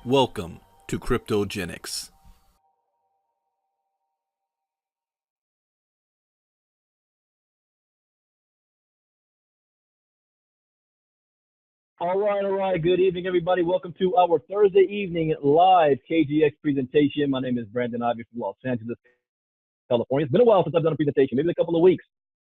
Welcome to Cryptogenics. All right. Good evening, everybody. Welcome to our Thursday evening live KGX presentation. My name is Brandon Ivey from Los Angeles, California. It's been a while since I've done a presentation, maybe a couple of weeks.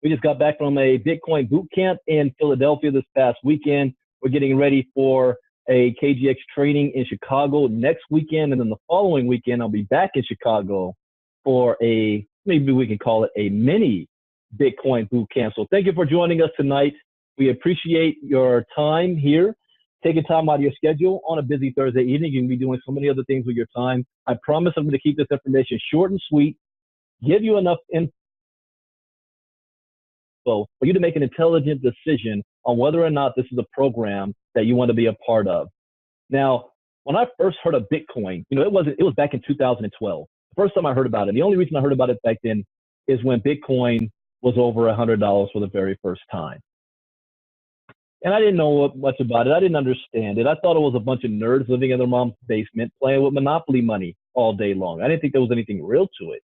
We just got back from a Bitcoin boot camp in Philadelphia this past weekend. We're getting ready for a KGX training in Chicago next weekend. And then the following weekend, I'll be back in Chicago for maybe we can call it a mini Bitcoin boot camp. So thank you for joining us tonight. We appreciate your time here, taking time out of your schedule on a busy Thursday evening. You can be doing so many other things with your time. I promise I'm going to keep this information short and sweet, give you enough info for you to make an intelligent decision on whether or not this is a program that you want to be a part of. Now, when I first heard of Bitcoin, it was back in 2012. The first time I heard about it, the only reason I heard about it back then is when Bitcoin was over $100 for the very first time. And I didn't know much about it. I didn't understand it. I thought it was a bunch of nerds living in their mom's basement playing with Monopoly money all day long. I didn't think there was anything real to it.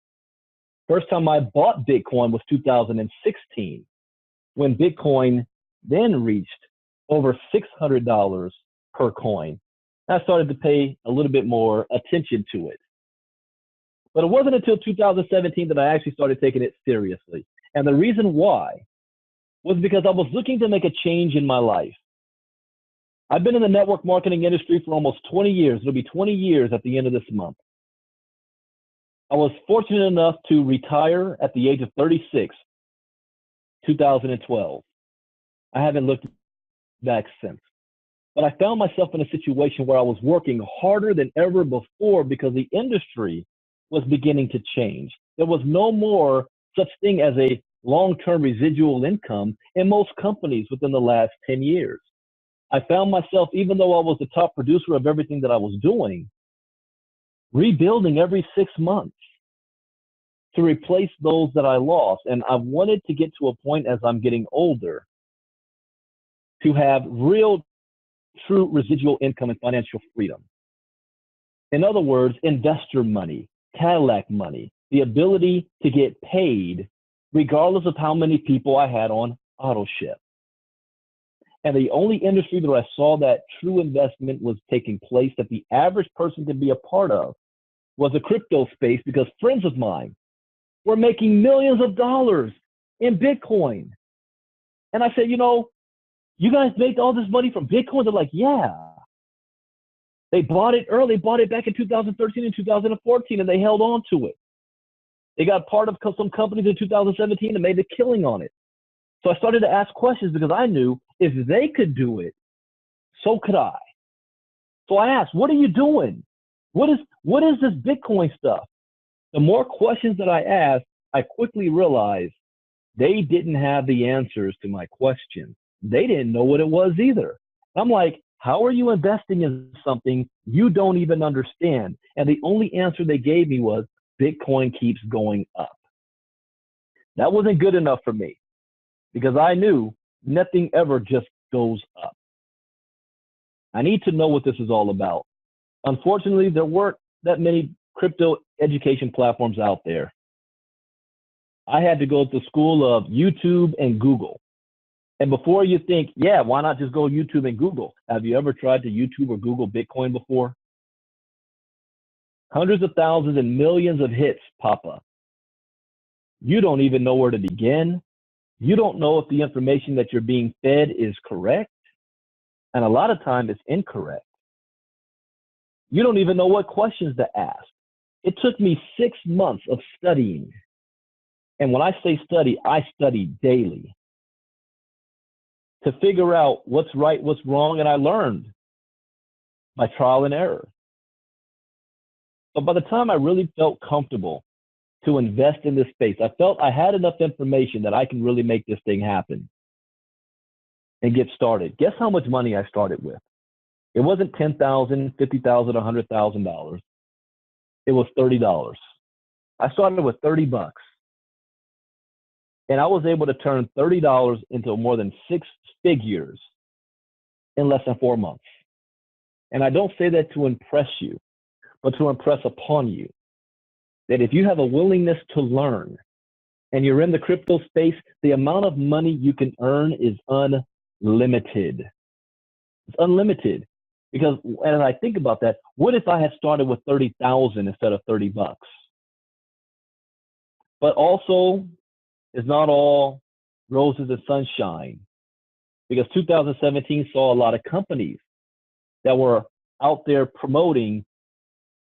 First time I bought Bitcoin was 2016, when Bitcoin then reached over $600 per coin. I started to pay a little bit more attention to it. But it wasn't until 2017 that I actually started taking it seriously. And the reason why was because I was looking to make a change in my life. I've been in the network marketing industry for almost 20 years. It'll be 20 years at the end of this month. I was fortunate enough to retire at the age of 36, 2012. I haven't looked back since. But I found myself in a situation where I was working harder than ever before because the industry was beginning to change. There was no more such thing as a long-term residual income in most companies within the last 10 years. I found myself, even though I was the top producer of everything that I was doing, rebuilding every 6 months to replace those that I lost. And I wanted to get to a point as I'm getting older to have real, true residual income and financial freedom. In other words, investor money, Cadillac money, the ability to get paid regardless of how many people I had on auto ship. And the only industry that I saw that true investment was taking place that the average person could be a part of was the crypto space, because friends of mine were making millions of dollars in Bitcoin. And I said, you guys make all this money from Bitcoin? They're like, yeah. They bought it early, bought it back in 2013 and 2014, and they held on to it. They got part of some companies in 2017 and made a killing on it. So I started to ask questions because I knew if they could do it, so could I. So I asked, what are you doing? What is this Bitcoin stuff? The more questions that I asked, I quickly realized they didn't have the answers to my questions. They didn't know what it was either. I'm like, how are you investing in something you don't even understand? And the only answer they gave me was, Bitcoin keeps going up. That wasn't good enough for me because I knew nothing ever just goes up. I need to know what this is all about. Unfortunately, there weren't that many crypto education platforms out there. I had to go to the school of YouTube and Google. And before you think, yeah, why not just go YouTube and Google? Have you ever tried to YouTube or Google Bitcoin before? Hundreds of thousands and millions of hits pop up. You don't even know where to begin. You don't know if the information that you're being fed is correct. And a lot of times it's incorrect. You don't even know what questions to ask. It took me 6 months of studying. And when I say study, I study daily to figure out what's right, what's wrong. And I learned by trial and error. But by the time I really felt comfortable to invest in this space, I felt I had enough information that I can really make this thing happen and get started. Guess how much money I started with? It wasn't $10,000, $50,000, $100,000. It was $30. I started with $30. And I was able to turn $30 into more than 6 figures in less than 4 months. And I don't say that to impress you, but to impress upon you that if you have a willingness to learn and you're in the crypto space, the amount of money you can earn is unlimited. It's unlimited. Because as I think about that, what if I had started with 30,000 instead of 30 bucks? But also, it's not all roses and sunshine, because 2017 saw a lot of companies that were out there promoting,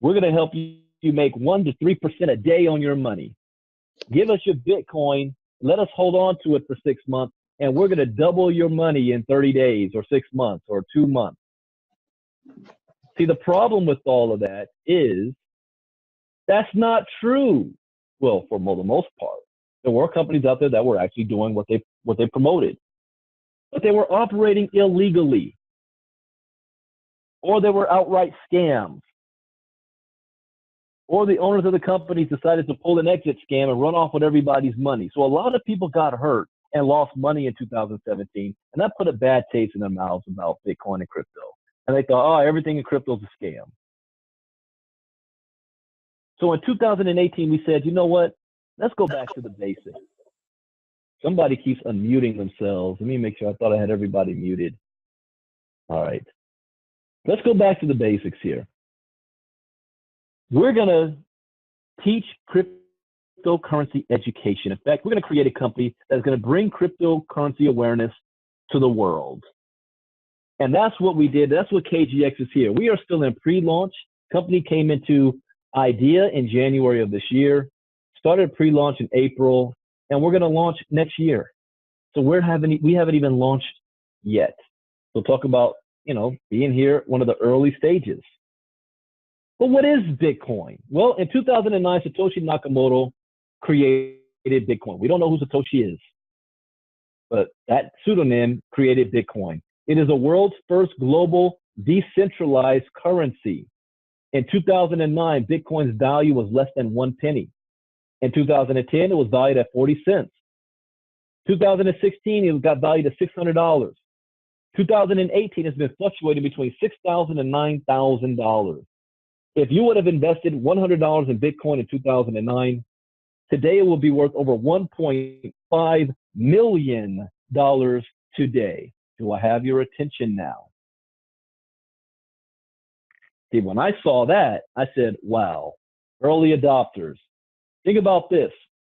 we're going to help you make 1 to 3% a day on your money. Give us your Bitcoin, let us hold on to it for 6 months, and we're going to double your money in 30 days or 6 months or 2 months. See, the problem with all of that is that's not true. Well, for the most part, there were companies out there that were actually doing what they promoted, but they were operating illegally, or they were outright scams, or the owners of the companies decided to pull an exit scam and run off with everybody's money. So a lot of people got hurt and lost money in 2017, and that put a bad taste in their mouths about Bitcoin and crypto. And they thought, oh, everything in crypto is a scam. So in 2018, we said, you know what? Let's go back to the basics. Somebody keeps unmuting themselves. Let me make sure. I thought I had everybody muted. All right. Let's go back to the basics here. We're going to teach cryptocurrency education. In fact, we're going to create a company that's going to bring cryptocurrency awareness to the world. And that's what we did. That's what KGX is here. We are still in pre-launch. Company came into idea in January of this year, started pre-launch in April, and we're going to launch next year. So we haven't even launched yet. We'll talk about, being here at one of the early stages. But what is Bitcoin? Well, in 2009, Satoshi Nakamoto created Bitcoin. We don't know who Satoshi is, but that pseudonym created Bitcoin. It is the world's first global decentralized currency. In 2009, Bitcoin's value was less than 1 penny. In 2010, it was valued at 40 cents. 2016, it got valued at $600. 2018 has been fluctuating between $6,000 and $9,000. If you would have invested $100 in Bitcoin in 2009, today it will be worth over $1.5 million today. Do I have your attention now? See, when I saw that, I said, wow, early adopters. Think about this.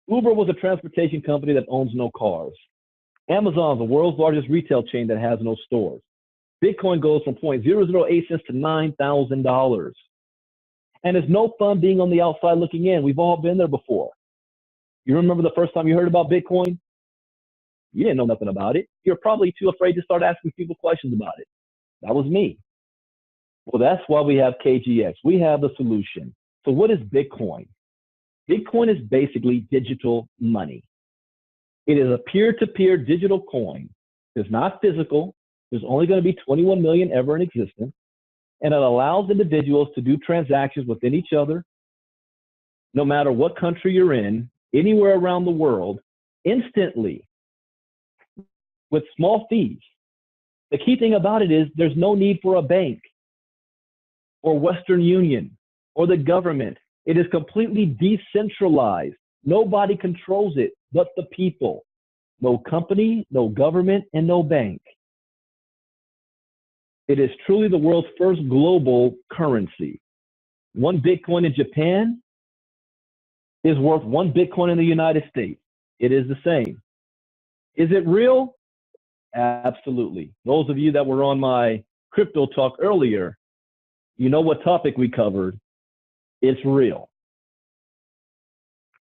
Uber was a transportation company that owns no cars. Amazon, the world's largest retail chain that has no stores. Bitcoin goes from 0.008 cents to $9,000. And it's no fun being on the outside looking in. We've all been there before. You remember the first time you heard about Bitcoin? You didn't know nothing about it. You're probably too afraid to start asking people questions about it. That was me. Well, that's why we have KGX. We have the solution. So what is Bitcoin? Bitcoin is basically digital money. It is a peer-to-peer digital coin. It's not physical. There's only going to be 21 million ever in existence. And it allows individuals to do transactions within each other, no matter what country you're in, anywhere around the world, instantly, with small fees. The key thing about it is there's no need for a bank or Western Union or the government. It is completely decentralized. Nobody controls it but the people. No company, no government, and no bank. It is truly the world's first global currency. 1 Bitcoin in Japan is worth 1 Bitcoin in the United States. It is the same. Is it real? Absolutely. Those of you that were on my crypto talk earlier, you know what topic we covered. It's real.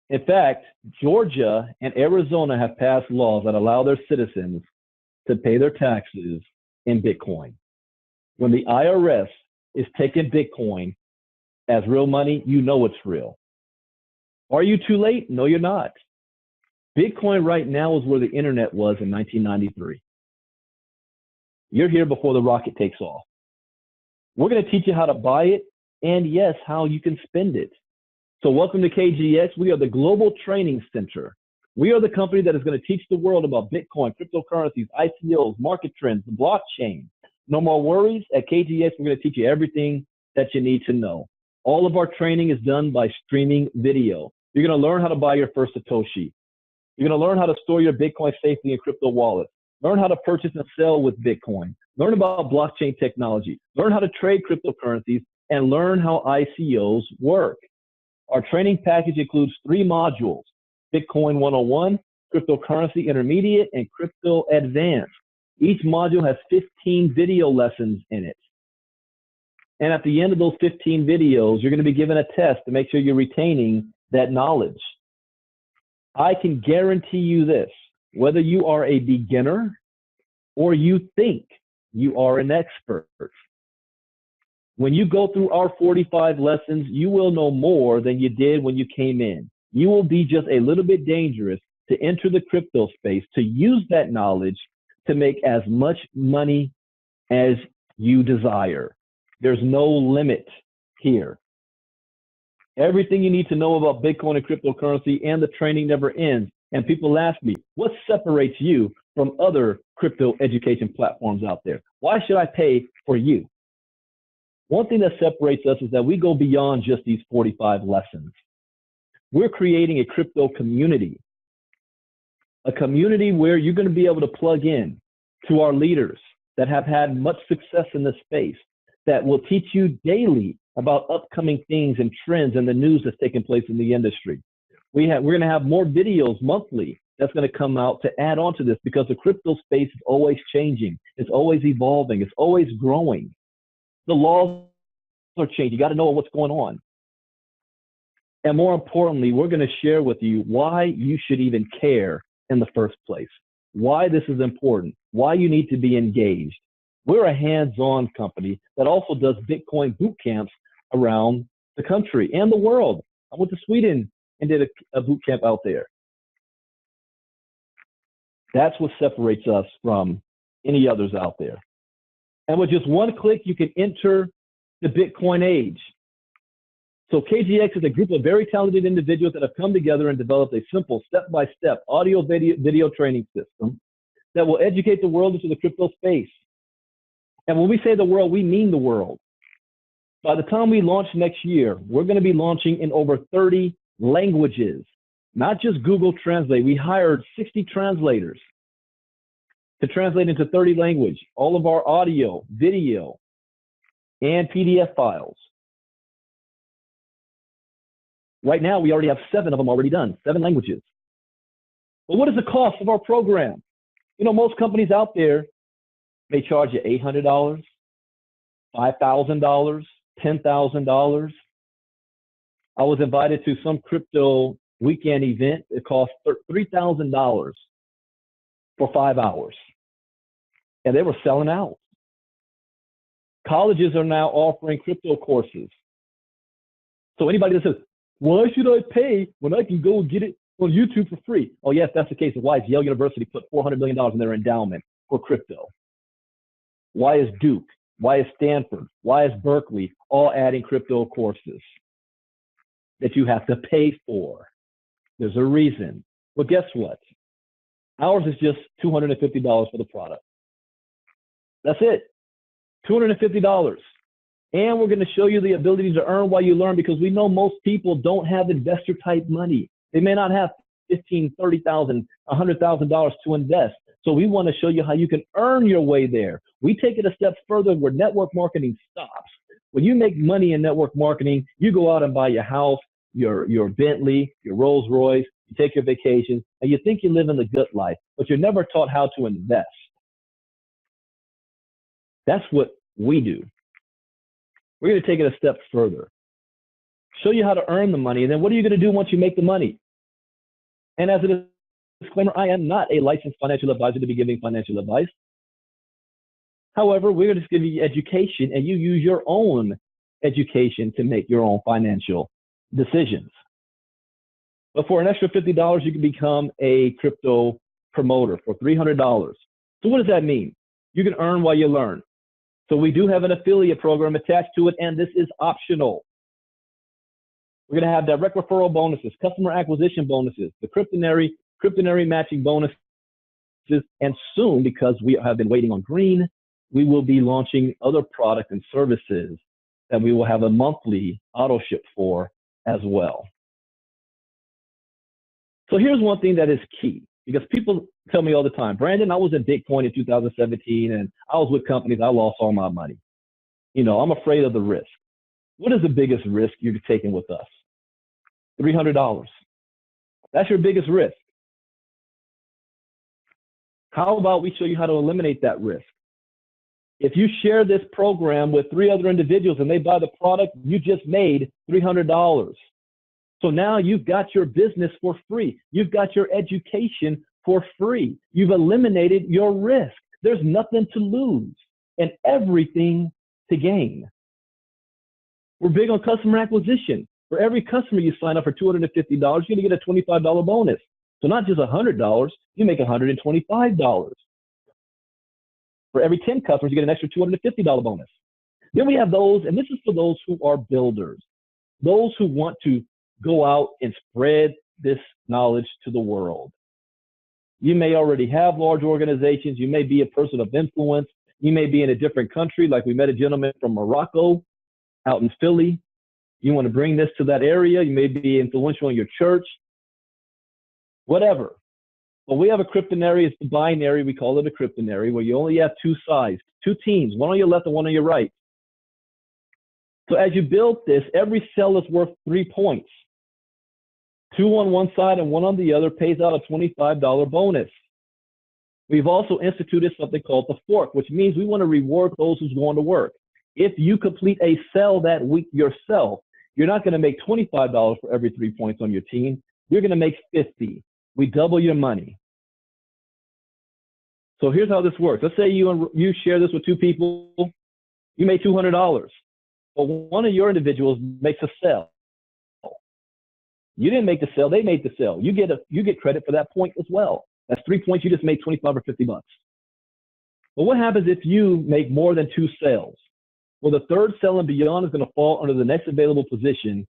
In fact, Georgia and Arizona have passed laws that allow their citizens to pay their taxes in Bitcoin. When the IRS is taking Bitcoin as real money, you know it's real. Are you too late? No, you're not. Bitcoin right now is where the internet was in 1993. You're here before the rocket takes off. We're going to teach you how to buy it and, yes, how you can spend it. So welcome to KGX. We are the Global Training Center. We are the company that is going to teach the world about Bitcoin, cryptocurrencies, ICOs, market trends, the blockchain. No more worries. At KGX, we're going to teach you everything that you need to know. All of our training is done by streaming video. You're going to learn how to buy your first Satoshi. You're going to learn how to store your Bitcoin safely in crypto wallets. Learn how to purchase and sell with Bitcoin. Learn about blockchain technology. Learn how to trade cryptocurrencies and learn how ICOs work. Our training package includes 3 modules: Bitcoin 101, Cryptocurrency Intermediate, and Crypto Advanced. Each module has 15 video lessons in it. And at the end of those 15 videos, you're going to be given a test to make sure you're retaining that knowledge. I can guarantee you this: whether you are a beginner or you think you are an expert, when you go through our 45 lessons, you will know more than you did when you came in. You will be just a little bit dangerous to enter the crypto space, to use that knowledge to make as much money as you desire. There's no limit here. Everything you need to know about Bitcoin and cryptocurrency, and the training never ends. And people ask me, what separates you from other crypto education platforms out there? Why should I pay for you? One thing that separates us is that we go beyond just these 45 lessons. We're creating a crypto community, a community where you're going to be able to plug in to our leaders that have had much success in this space, that will teach you daily about upcoming things and trends and the news that's taking place in the industry. We're going to have more videos monthly that's going to come out to add on to this, because the crypto space is always changing. It's always evolving. It's always growing. The laws are changing. You got to know what's going on. And more importantly, we're going to share with you why you should even care in the first place, why this is important, why you need to be engaged. We're a hands-on company that also does Bitcoin boot camps around the country and the world. I went to Sweden and did a boot camp out there. That's what separates us from any others out there. And with just one click, you can enter the Bitcoin age. So KGX is a group of very talented individuals that have come together and developed a simple step-by-step audio video training system that will educate the world into the crypto space. And when we say the world, we mean the world. By the time we launch next year, we're going to be launching in over 30 languages, not just Google Translate. We hired 60 translators to translate into 30 languages, all of our audio, video, and PDF files. Right now, we already have 7 of them already done, 7 languages. But what is the cost of our program? You know, most companies out there, they charge you $800, $5,000, $10,000. I was invited to some crypto weekend event. It cost $3,000 for 5 hours. And they were selling out. Colleges are now offering crypto courses. So anybody that says, why should I pay when I can go get it on YouTube for free? Oh, yes, that's the case. Why is Yale University put $400 million in their endowment for crypto? Why is Duke? Why is Stanford? Why is Berkeley all adding crypto courses that you have to pay for? There's a reason. Well, guess what? Ours is just $250 for the product. That's it. $250. And we're going to show you the ability to earn while you learn, because we know most people don't have investor type money. They may not have $15,000, $30,000, $100,000 to invest. So we want to show you how you can earn your way there. We take it a step further where network marketing stops. When you make money in network marketing, you go out and buy your house, your Bentley, your Rolls Royce, you take your vacations, and you think you're living the good life, but you're never taught how to invest. That's what we do. We're going to take it a step further. Show you how to earn the money, and then what are you going to do once you make the money? And as a disclaimer, I am not a licensed financial advisor to be giving financial advice. However, we're going to give you education, and you use your own education to make your own financial decisions. But for an extra $50, you can become a crypto promoter for $300. So what does that mean? You can earn while you learn. So we do have an affiliate program attached to it, and this is optional. We're going to have direct referral bonuses, customer acquisition bonuses, the Cryptonary matching bonuses, and soon, because we have been waiting on green, we will be launching other products and services that we will have a monthly auto ship for as well. So here's one thing that is key, because people tell me all the time, Brandon, I was in Bitcoin in 2017 and I was with companies, I lost all my money. You know, I'm afraid of the risk. What is the biggest risk you're taking with us? $300. That's your biggest risk. How about we show you how to eliminate that risk? If you share this program with 3 other individuals and they buy the product, you just made $300. So now you've got your business for free. You've got your education for free. You've eliminated your risk. There's nothing to lose and everything to gain. We're big on customer acquisition. For every customer you sign up for $250, you're going to get a $25 bonus. So not just $100, you make $125. For every 10 customers, you get an extra $250 bonus. Then we have those, and this is for those who are builders, those who want to go out and spread this knowledge to the world. You may already have large organizations. You may be a person of influence. You may be in a different country, like we met a gentleman from Morocco out in Philly. You want to bring this to that area. You may be influential in your church, whatever. But we have a cryptonary. It's the binary. We call it a cryptonary, where you only have 2 sides, 2 teams, one on your left and one on your right. So as you build this, every cell is worth 3 points. 2 on one side and 1 on the other pays out a $25 bonus. We've also instituted something called the fork, which means we want to reward those who's going to work. If you complete a cell that week yourself, you're not going to make $25 for every 3 points on your team. You're going to make 50. We double your money. So here's how this works. Let's say you share this with 2 people. You made $200. But one of your individuals makes a sale. You didn't make the sale, they made the sale. You get credit for that point as well. That's 3 points, you just made 25 or 50 bucks. But what happens if you make more than 2 sales? Well, the 3rd sale and beyond is going to fall under the next available position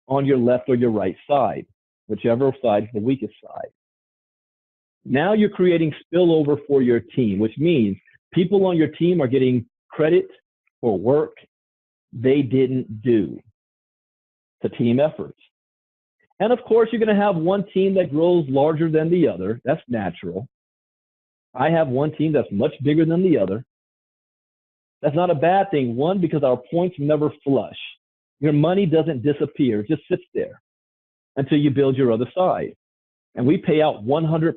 on your left or your right side, whichever side is the weakest side. Now you're creating spillover for your team, which means people on your team are getting credit for work they didn't do. It's a team effort. And of course, you're going to have one team that grows larger than the other. That's natural. I have one team that's much bigger than the other. That's not a bad thing. One, because our points never flush. Your money doesn't disappear. It just sits there until you build your other side. And we pay out 100%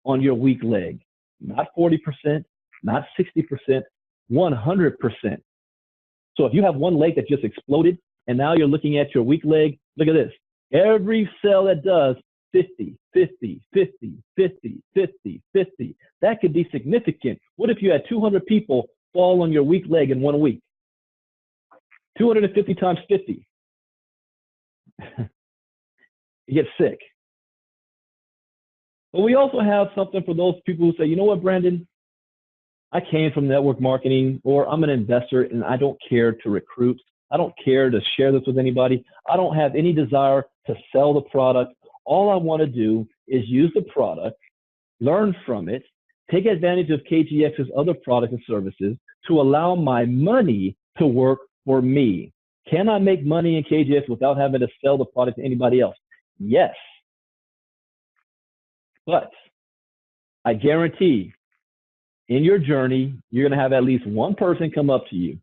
on your weak leg. Not 40%, not 60%, 100%. So if you have one leg that just exploded and now you're looking at your weak leg, look at this. Every cell that does 50, 50, 50, 50, 50, 50, that could be significant. What if you had 200 people fall on your weak leg in 1 week? 250 times 50. You get sick. But we also have something for those people who say, you know what, Brandon? I came from network marketing, or I'm an investor and I don't care to recruit. I don't care to share this with anybody. I don't have any desire to sell the product. All I want to do is use the product, learn from it, take advantage of KGX's other products and services to allow my money to work for me. Can I make money in KGX without having to sell the product to anybody else? Yes. But I guarantee in your journey, you're going to have at least one person come up to you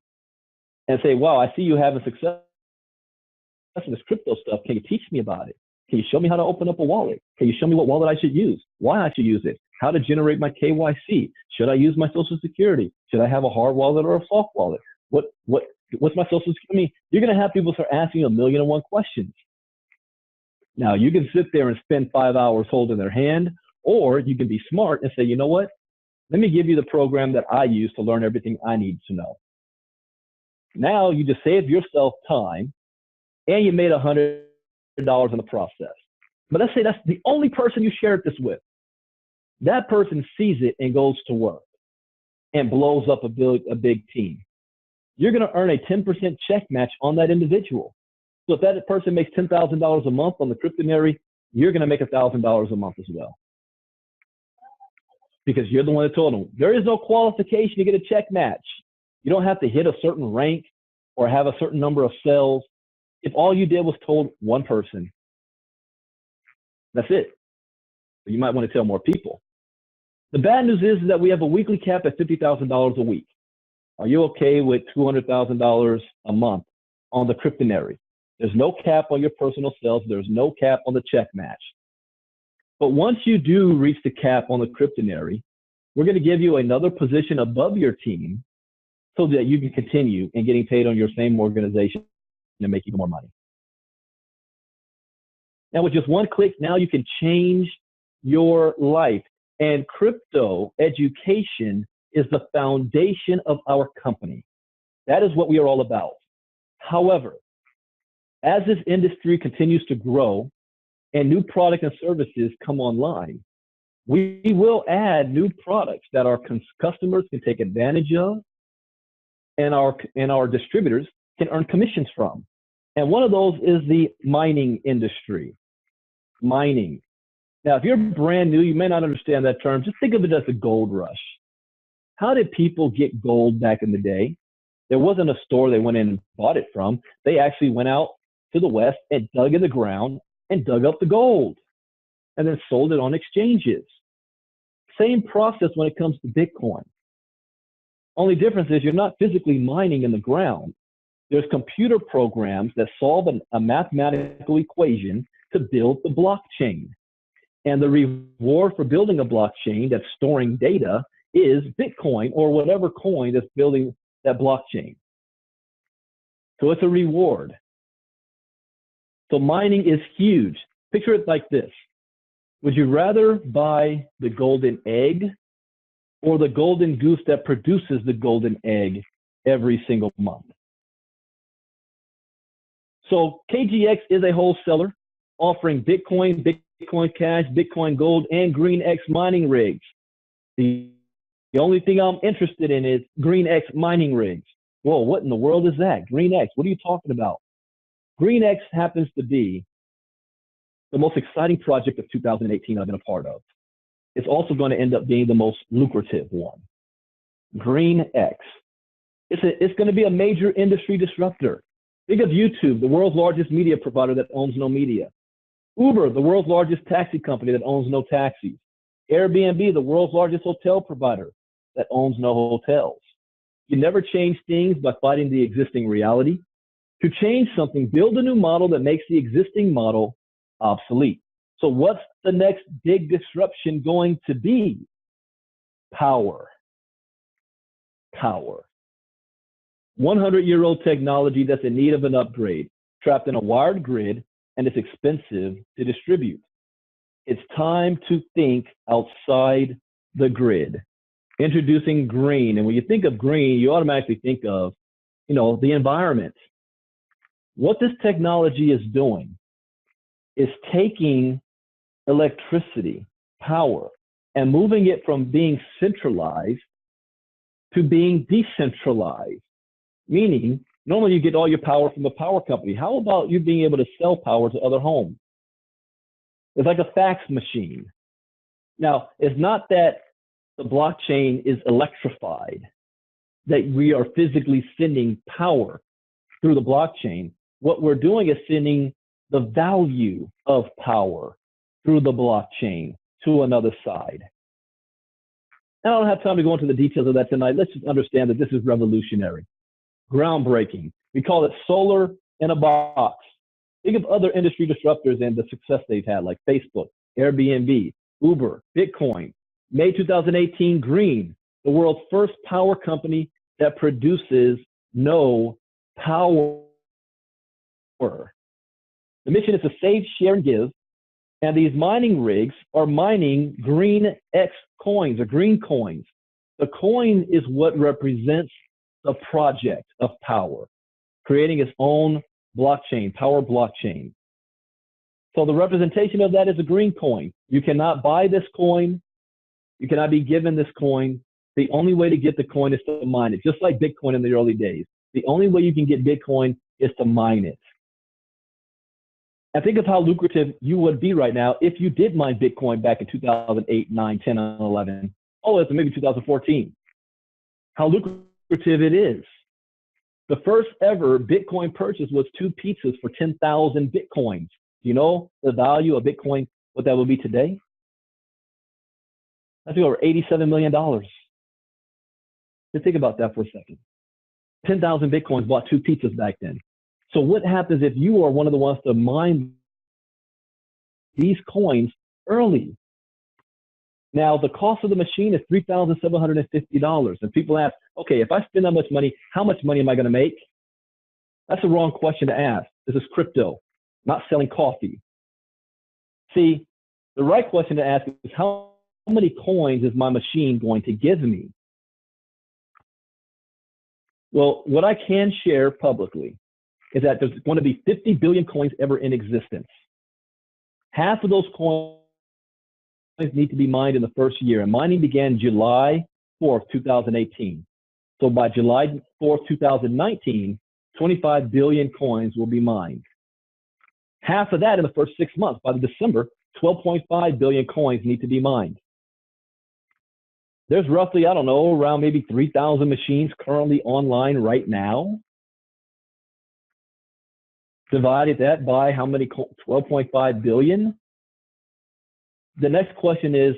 and say, wow, I see you having success in this crypto stuff. Can you teach me about it? Can you show me how to open up a wallet? Can you show me what wallet I should use? Why I should use it? How to generate my KYC? Should I use my social security? Should I have a hard wallet or a soft wallet? What's my social security? I mean, you're going to have people start asking you 1,000,001 questions. Now, you can sit there and spend 5 hours holding their hand, or you can be smart and say, you know what? Let me give you the program that I use to learn everything I need to know. Now you just save yourself time and you made $100 in the process. But let's say that's the only person you shared this with. That person sees it and goes to work and blows up a big team. You're going to earn a 10% check match on that individual. So if that person makes $10,000 a month on the cryptonary, you're going to make $1,000 a month as well. because you're the one that told them. There is no qualification to get a check match. You don't have to hit a certain rank or have a certain number of cells. If all you did was told one person, that's it. You might want to tell more people. The bad news is that we have a weekly cap at $50,000 a week. Are you okay with $200,000 a month on the Cryptonary? There's no cap on your personal cells. There's no cap on the check match. But once you do reach the cap on the Cryptonary, we're going to give you another position above your team so that you can continue in getting paid on your same organization and make even more money. Now, with just one click, now you can change your life. And crypto education is the foundation of our company. That is what we are all about. However, as this industry continues to grow and new products and services come online, we will add new products that our customers can take advantage of and our distributors can earn commissions from. And one of those is the mining industry. Mining. Now, if you're brand new, you may not understand that term. Just think of it as a gold rush. How did people get gold back in the day? There wasn't a store they went in and bought it from. They actually went out to the West and dug in the ground and dug up the gold and then sold it on exchanges. Same process when it comes to Bitcoin. Only difference is you're not physically mining in the ground. There's computer programs that solve a mathematical equation to build the blockchain. And the reward for building a blockchain that's storing data is Bitcoin or whatever coin that's building that blockchain. So it's a reward. So mining is huge. Picture it like this. Would you rather buy the golden egg or the golden goose that produces the golden egg every single month? So KGX is a wholesaler offering Bitcoin, Bitcoin Cash, Bitcoin Gold, and GreenX mining rigs. The only thing I'm interested in is GreenX mining rigs. Whoa, what in the world is that? GreenX, what are you talking about? GreenX happens to be the most exciting project of 2018 I've been a part of. It's also going to end up being the most lucrative one. GreenX. It's going to be a major industry disruptor. Think of YouTube, the world's largest media provider that owns no media. Uber, the world's largest taxi company that owns no taxis. Airbnb, the world's largest hotel provider that owns no hotels. You never change things by fighting the existing reality. To change something, build a new model that makes the existing model obsolete. So what's the next big disruption going to be? Power. Power. 100-year-old technology that's in need of an upgrade, trapped in a wired grid, and it's expensive to distribute. It's time to think outside the grid. Introducing green. And when you think of green, you automatically think of, the environment. What this technology is doing is taking electricity, power, and moving it from being centralized to being decentralized. Meaning, normally you get all your power from the power company. How about you being able to sell power to other homes? It's like a fax machine. Now, it's not that the blockchain is electrified, that we are physically sending power through the blockchain. What we're doing is sending the value of power through the blockchain to another side. And I don't have time to go into the details of that tonight. Let's just understand that this is revolutionary, groundbreaking. We call it solar in a box. Think of other industry disruptors and the success they've had, like Facebook, Airbnb, Uber, Bitcoin. May 2018, Green, the world's first power company that produces no power. The mission is to save, share, and give. And these mining rigs are mining green X coins or green coins. The coin is what represents the project of power, creating its own blockchain, power blockchain. So the representation of that is a green coin. You cannot buy this coin. You cannot be given this coin. The only way to get the coin is to mine it, just like Bitcoin in the early days. The only way you can get Bitcoin is to mine it. And think of how lucrative you would be right now if you did mine Bitcoin back in 2008, 9, 10, and 11 Oh, it's maybe 2014. How lucrative it is. The first ever Bitcoin purchase was 2 pizzas for 10,000 Bitcoins. Do you know the value of Bitcoin, what that would be today? That's over $87 million. Just think about that for a second. 10,000 Bitcoins bought 2 pizzas back then. So what happens if you are one of the ones to mine these coins early? Now, the cost of the machine is $3,750. And people ask, okay, if I spend that much money, how much money am I going to make? That's the wrong question to ask. This is crypto, not selling coffee. See, the right question to ask is how many coins is my machine going to give me? Well, what I can share publicly is that there's going to be 50 billion coins ever in existence. Half of those coins need to be mined in the first year, and mining began July 4th, 2018. So by July 4th, 2019, 25 billion coins will be mined. Half of that in the first 6 months. By December, 12.5 billion coins need to be mined. There's roughly, I don't know, around maybe 3,000 machines currently online right now. Divided that by how many? 12.5 billion. The next question is,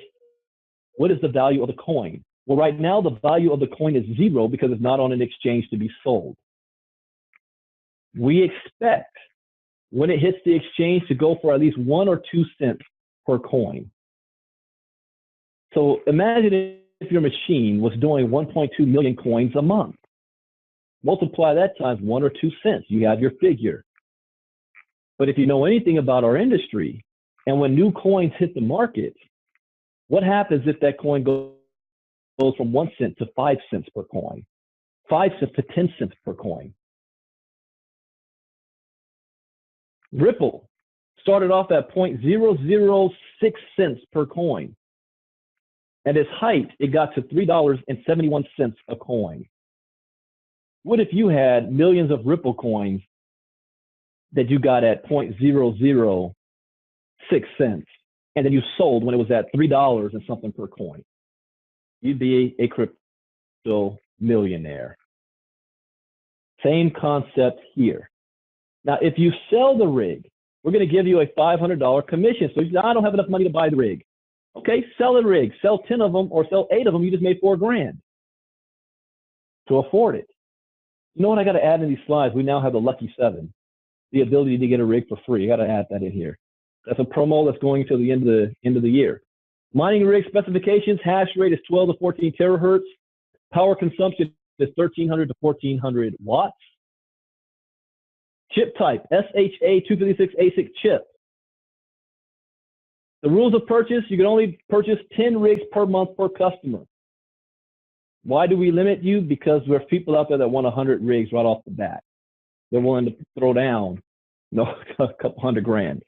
what is the value of the coin? Well, right now, the value of the coin is 0 because it's not on an exchange to be sold. We expect when it hits the exchange to go for at least 1 or 2 cents per coin. So imagine if your machine was doing 1.2 million coins a month. Multiply that times 1 or 2 cents. You have your figure. But if you know anything about our industry, and when new coins hit the market, what happens if that coin goes from 1 cent to 5 cents per coin, 5 cents to 10 cents per coin? Ripple started off at 0.006 cents per coin. At its height, it got to $3.71 a coin. What if you had millions of Ripple coins that you got at 0.006 cents, and then you sold when it was at $3 and something per coin? You'd be a crypto millionaire. Same concept here. Now, if you sell the rig, we're going to give you a $500 commission. So you say, I don't have enough money to buy the rig. Okay, sell the rig. Sell 10 of them or sell 8 of them. You just made $4,000 to afford it. You know what I got to add in these slides? We now have the Lucky 7, the ability to get a rig for free. I got to add that in here. That's a promo that's going to the end of the year. Mining rig specifications: hash rate is 12 to 14 terahertz. Power consumption is 1,300 to 1,400 watts. Chip type, SHA 256 ASIC chip. The rules of purchase: you can only purchase 10 rigs per month per customer. Why do we limit you? Because there's people out there that want 100 rigs right off the bat. They're willing to throw down, a couple $100,000.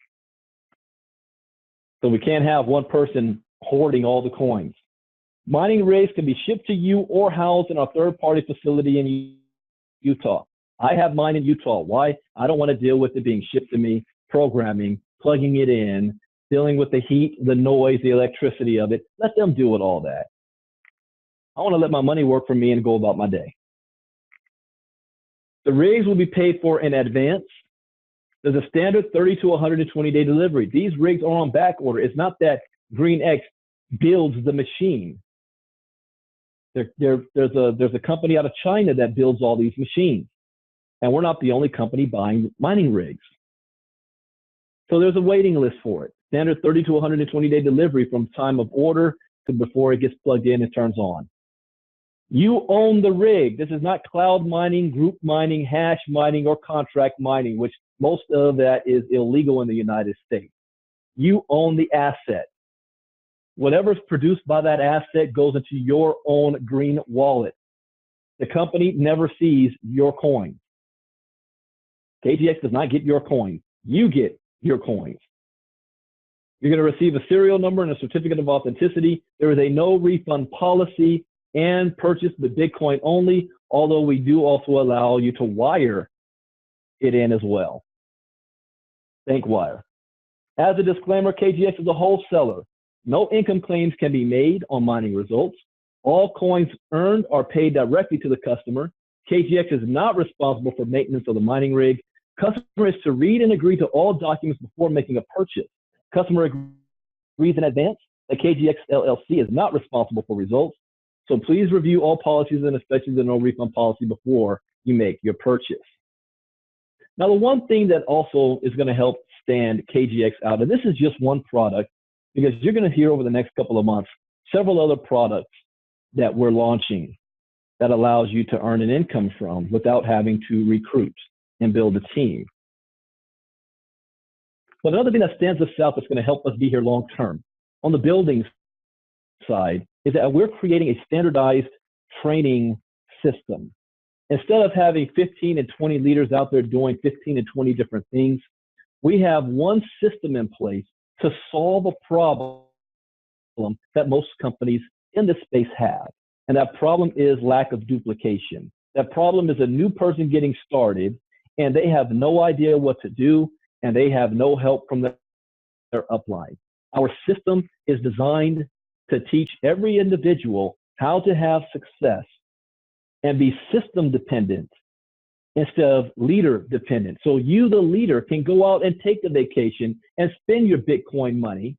So we can't have one person hoarding all the coins. Mining rigs can be shipped to you or housed in our third-party facility in Utah. I have mine in Utah. Why? I don't want to deal with it being shipped to me, programming, plugging it in, dealing with the heat, the noise, the electricity of it. Let them deal with all that. I want to let my money work for me and go about my day. The rigs will be paid for in advance. There's a standard 30 to 120 day delivery. These rigs are on back order. It's not that GreenX builds the machine. There's a company out of China that builds all these machines. And we're not the only company buying mining rigs. So there's a waiting list for it. Standard 30 to 120 day delivery from time of order to before it gets plugged in and turns on. You own the rig. This is not cloud mining, group mining, hash mining, or contract mining, which most of that is illegal in the United States. You own the asset. Whatever's produced by that asset goes into your own green wallet. The company never sees your coins. KGX does not get your coins. You get your coins. You're going to receive a serial number and a certificate of authenticity. There is a no refund policy and purchase the Bitcoin only, although we do also allow you to wire it in as well. Think wire. As a disclaimer, KGX is a wholesaler. No income claims can be made on mining results. All coins earned are paid directly to the customer. KGX is not responsible for maintenance of the mining rig. Customer is to read and agree to all documents before making a purchase. Customer agrees in advance that KGX LLC is not responsible for results. So please review all policies and especially the no refund policy before you make your purchase. Now, the one thing that also is going to help stand KGX out, and this is just one product, because you're going to hear over the next couple of months several other products that we're launching that allows you to earn an income from without having to recruit and build a team. But another thing that stands us out that's going to help us be here long term on the building side is that we're creating a standardized training system. Instead of having 15 and 20 leaders out there doing 15 and 20 different things, we have one system in place to solve a problem that most companies in this space have. And that problem is lack of duplication. That problem is a new person getting started and they have no idea what to do and they have no help from their upline. Our system is designed to teach every individual how to have success and be system dependent instead of leader dependent. So you, the leader, can go out and take the vacation and spend your Bitcoin money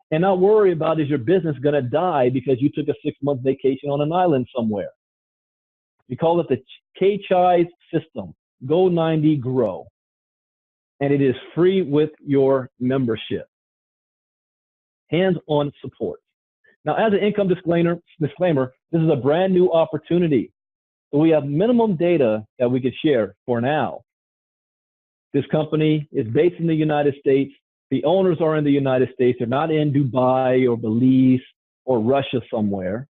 and not worry about is your business going to die because you took a 6-month vacation on an island somewhere. We call it the KGX system, Go 90 Grow. And it is free with your membership. Hands-on support. Now, as an income disclaimer, this is a brand new opportunity. So we have minimum data that we could share for now. This company is based in the United States. The owners are in the United States. They're not in Dubai or Belize or Russia somewhere.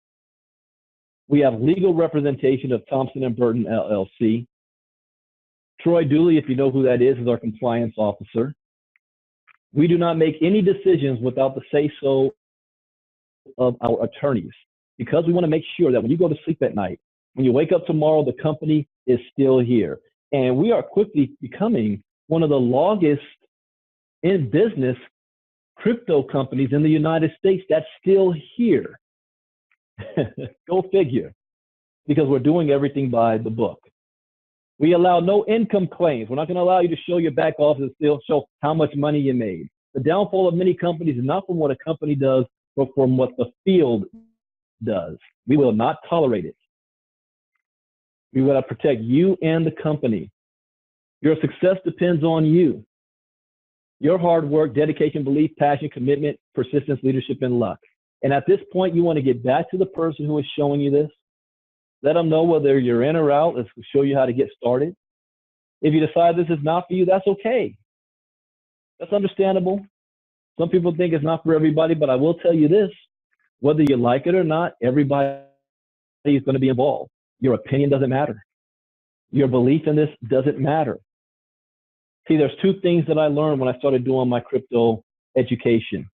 We have legal representation of Thompson & Burton, LLC. Troy Dooley, if you know who that is our compliance officer. We do not make any decisions without the say-so of our attorneys because we want to make sure that when you go to sleep at night, when you wake up tomorrow, the company is still here. And we are quickly becoming one of the longest in business crypto companies in the United States that's still here. Go figure, because we're doing everything by the book. We allow no income claims. We're not going to allow you to show your back office and still show how much money you made. The downfall of many companies is not from what a company does, but from what the field does. We will not tolerate it. We will protect you and the company. Your success depends on you. Your hard work, dedication, belief, passion, commitment, persistence, leadership, and luck. And at this point, you want to get back to the person who is showing you this. Let them know whether you're in or out. Let's show you how to get started. If you decide this is not for you, that's okay. That's understandable. Some people think it's not for everybody, but I will tell you this. Whether you like it or not, everybody is going to be involved. Your opinion doesn't matter. Your belief in this doesn't matter. See, there's two things that I learned when I started doing my crypto education.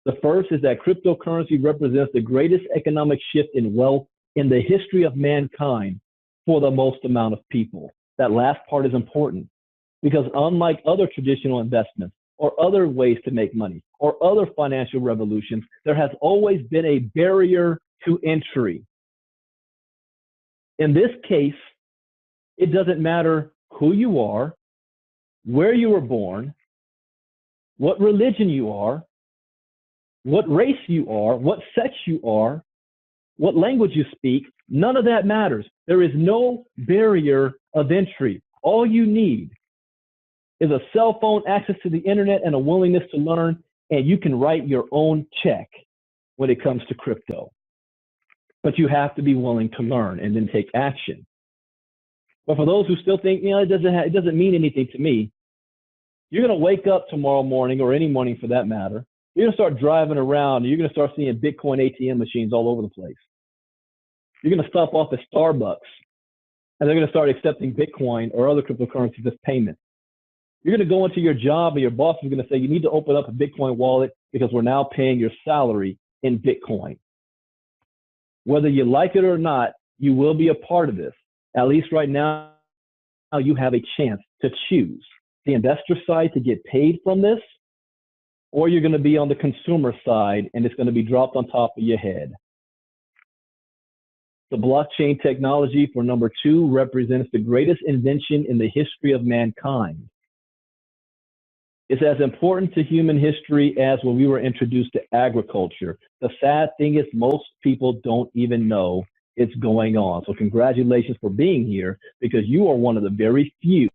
The first is that cryptocurrency represents the greatest economic shift in wealth in the history of mankind for the most amount of people. That last part is important because unlike other traditional investments or other ways to make money or other financial revolutions, there has always been a barrier to entry. In this case, it doesn't matter who you are, where you were born, what religion you are, what race you are, what sex you are, what language you speak. None of that matters. There is no barrier of entry. All you need is a cell phone, access to the internet, and a willingness to learn, and you can write your own check when it comes to crypto. But you have to be willing to learn and then take action. But for those who still think, it doesn't mean anything to me, you're going to wake up tomorrow morning, or any morning for that matter, you're going to start driving around, and you're going to start seeing Bitcoin ATM machines all over the place. You're going to stop off at Starbucks, and they're going to start accepting Bitcoin or other cryptocurrencies as payment. You're going to go into your job, and your boss is going to say, you need to open up a Bitcoin wallet because we're now paying your salary in Bitcoin. Whether you like it or not, you will be a part of this. At least right now, you have a chance to choose the investor side to get paid from this, or you're going to be on the consumer side and it's going to be dropped on top of your head. The blockchain technology, for number 2, represents the greatest invention in the history of mankind. It's as important to human history as when we were introduced to agriculture. The sad thing is most people don't even know it's going on. So congratulations for being here, because you are one of the very few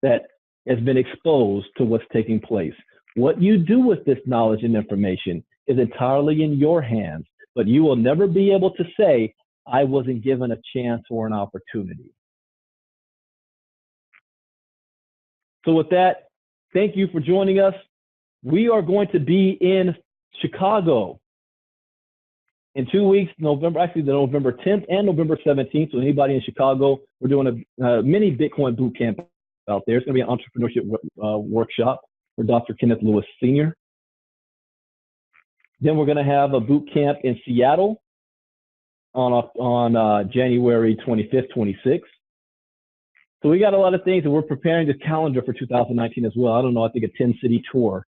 that has been exposed to what's taking place. What you do with this knowledge and information is entirely in your hands, but you will never be able to say, I wasn't given a chance or an opportunity. So with that, thank you for joining us. We are going to be in Chicago in 2 weeks, November 10th and November 17th. So anybody in Chicago, we're doing a mini Bitcoin boot camp out there. It's going to be an entrepreneurship workshop for Dr. Kenneth Lewis Sr. Then we're going to have a boot camp in Seattle on January 25th, 26th. So we got a lot of things, and we're preparing the calendar for 2019 as well. I don't know, I think a 10-city tour.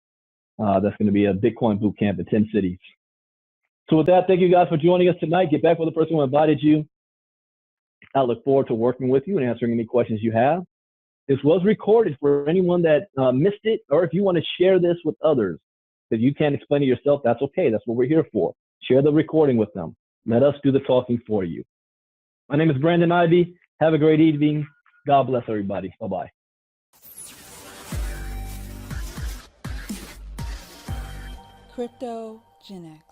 That's going to be a Bitcoin boot camp in 10 cities. So with that, thank you guys for joining us tonight. Get back with the person who invited you. I look forward to working with you and answering any questions you have. This was recorded for anyone that missed it, or if you want to share this with others. If you can't explain it yourself, that's okay. That's what we're here for. Share the recording with them. Let us do the talking for you. My name is Brandon Ivey. Have a great evening. God bless everybody. Bye-bye. Cryptogenics.